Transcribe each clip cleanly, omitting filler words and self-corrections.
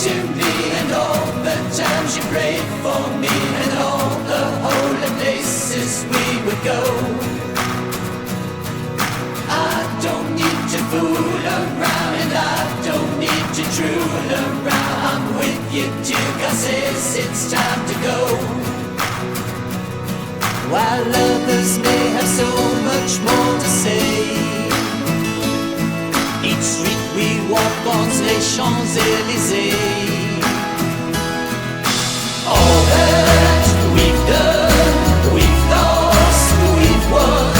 to me, and all the times you prayed for me, and all the holy places we would go. I don't need to fool around, and I don't need to drool around. I'm with you till God says it's time to go. While others may have so much more to say, each street we walk on's les Champs-Élysées. All that we've done, we've lost, we've won.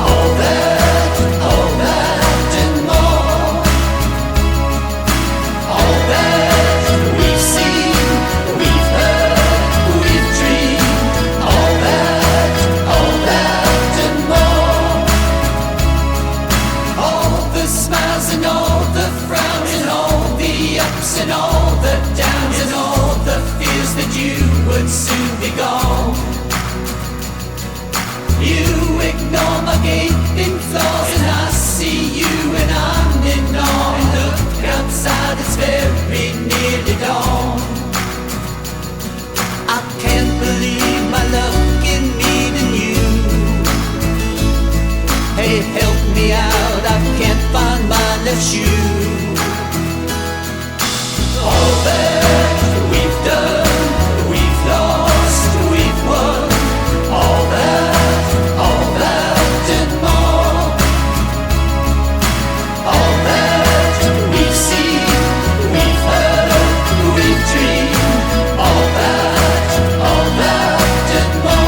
All that and more. All that we've seen, we've heard, we've dreamed. All that and more. All the smiles and all the frowns, and all the ups and all the downs, and all the fears that you would soon be gone. You ignore my gaping flaws, and I see you and I'm in awe. And look outside, it's very nearly dawn. I can't believe my luck in meeting you. Hey, help me out, I can't find my left shoe. All that we've done, we've lost, we've won. All that and more. All that we've seen, we've heard, we've dreamed. All that and more.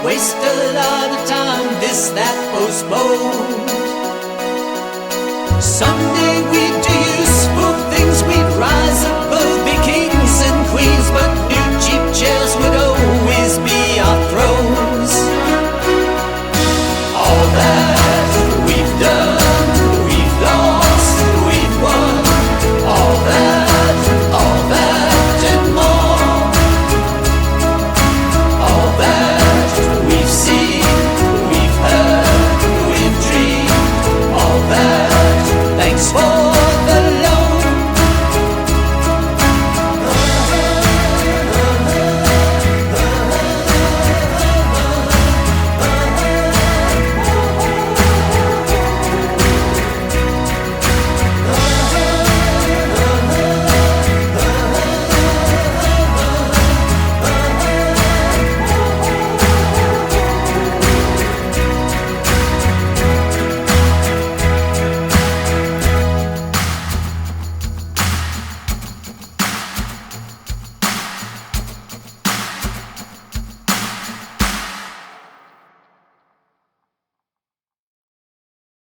Waste a lot of time, this, that, postponed. Someday we'd do useful things, we'd rise above, be kings and queens, but new cheap chairs would always be our thrones. All that we've done, we've lost, we've won. All that and more. All that we've seen, we've heard, we've dreamed. All that, thanks for